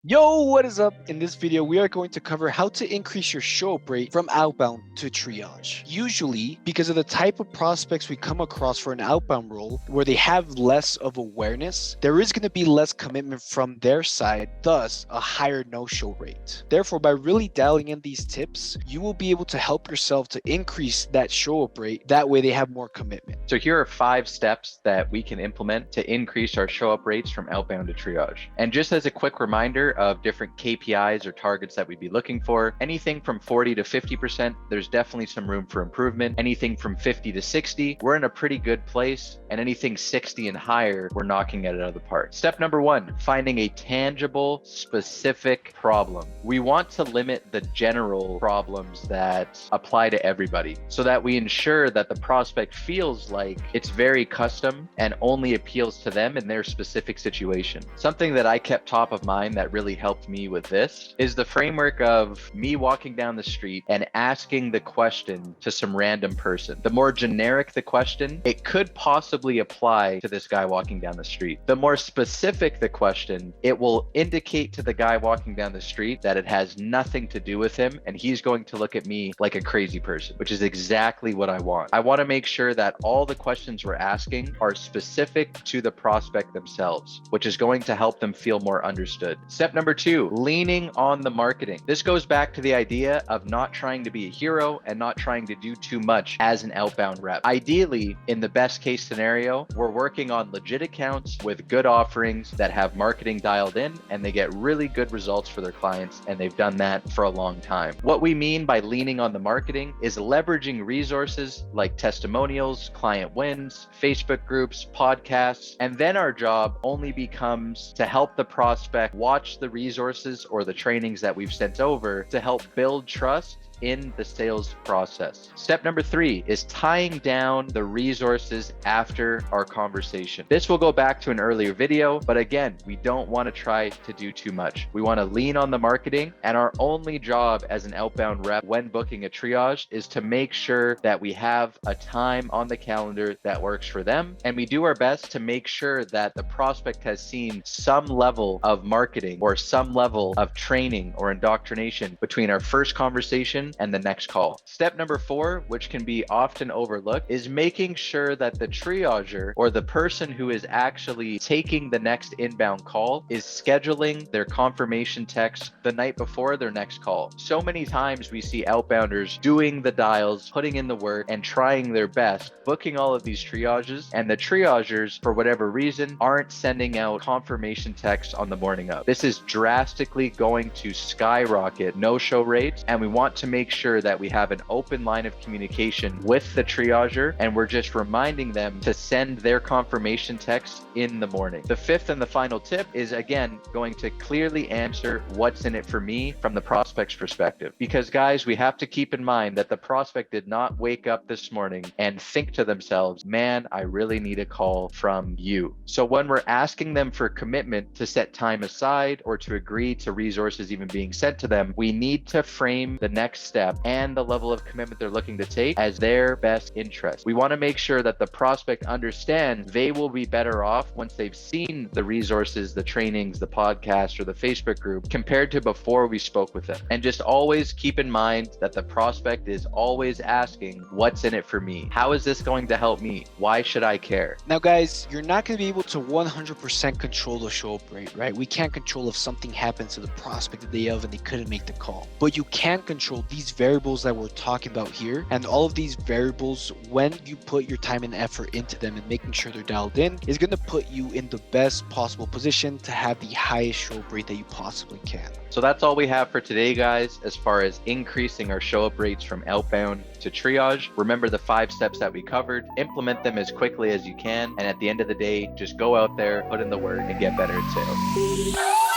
Yo, what is up? In this video, we are going to cover how to increase your show-up rate from outbound to triage. Usually, because of the type of prospects we come across for an outbound role, where they have less of awareness, there is going to be less commitment from their side, thus a higher no-show rate. Therefore, by really dialing in these tips, you will be able to help yourself to increase that show-up rate. That way, they have more commitment. So here are 5 steps that we can implement to increase our show-up rates from outbound to triage. And just as a quick reminder of different KPIs or targets that we'd be looking for, anything from 40 to 50%, there's definitely some room for improvement. Anything from 50 to 60, we're in a pretty good place. And anything 60 and higher, we're knocking it out of the park. Step number 1, finding a tangible, specific problem. We want to limit the general problems that apply to everybody so that we ensure that the prospect feels like it's very custom and only appeals to them in their specific situation. Something that I kept top of mind that really helped me with this is the framework of me walking down the street and asking the question to some random person. The more generic the question, it could possibly apply to this guy walking down the street. The more specific the question, it will indicate to the guy walking down the street that it has nothing to do with him and he's going to look at me like a crazy person, which is exactly what I want. I want to make sure that all the questions we're asking are specific to the prospect themselves, which is going to help them feel more understood. Step number 2, leaning on the marketing. This goes back to the idea of not trying to be a hero and not trying to do too much as an outbound rep. Ideally, in the best case scenario, we're working on legit accounts with good offerings that have marketing dialed in and they get really good results for their clients, and they've done that for a long time. What we mean by leaning on the marketing is leveraging resources like testimonials, client wins, Facebook groups, podcasts, and then our job only becomes to help the prospect watch the resources or the trainings that we've sent over to help build trust in the sales process. Step number 3 is tying down the resources after our conversation. This will go back to an earlier video, but again, we don't want to try to do too much. We want to lean on the marketing, and our only job as an outbound rep when booking a triage is to make sure that we have a time on the calendar that works for them, and we do our best to make sure that the prospect has seen some level of marketing or some level of training or indoctrination between our first conversation and the next call. Step number 4, which can be often overlooked, is making sure that the triager or the person who is actually taking the next inbound call is scheduling their confirmation text the night before their next call. So many times we see outbounders doing the dials, putting in the work, and trying their best, booking all of these triages, and the triagers, for whatever reason, aren't sending out confirmation text on the morning of. This is drastically going to skyrocket no-show rates, and we want to make sure that we have an open line of communication with the triager, and we're just reminding them to send their confirmation text in the morning. The 5th and the final tip is, again, going to clearly answer what's in it for me from the prospect's perspective. Because guys, we have to keep in mind that the prospect did not wake up this morning and think to themselves, man, I really need a call from you. So when we're asking them for commitment to set time aside or to agree to resources even being sent to them, we need to frame the next step and the level of commitment they're looking to take as their best interest. We want to make sure that the prospect understands they will be better off once they've seen the resources, the trainings, the podcast, or the Facebook group compared to before we spoke with them. And just always keep in mind that the prospect is always asking, what's in it for me? How is this going to help me? Why should I care? Now, guys, you're not going to be able to 100% control the show-up rate, right? We can't control if something happens to the prospect the day of and they couldn't make the call. But you can control these variables that we're talking about here, and all of these variables, when you put your time and effort into them and making sure they're dialed in, is going to put you in the best possible position to have the highest show-up rate that you possibly can. So that's all we have for today, guys, as far as increasing our show-up rates from outbound to triage. Remember the 5 steps that we covered, implement them as quickly as you can, and at the end of the day, just go out there, put in the work, and get better at sales.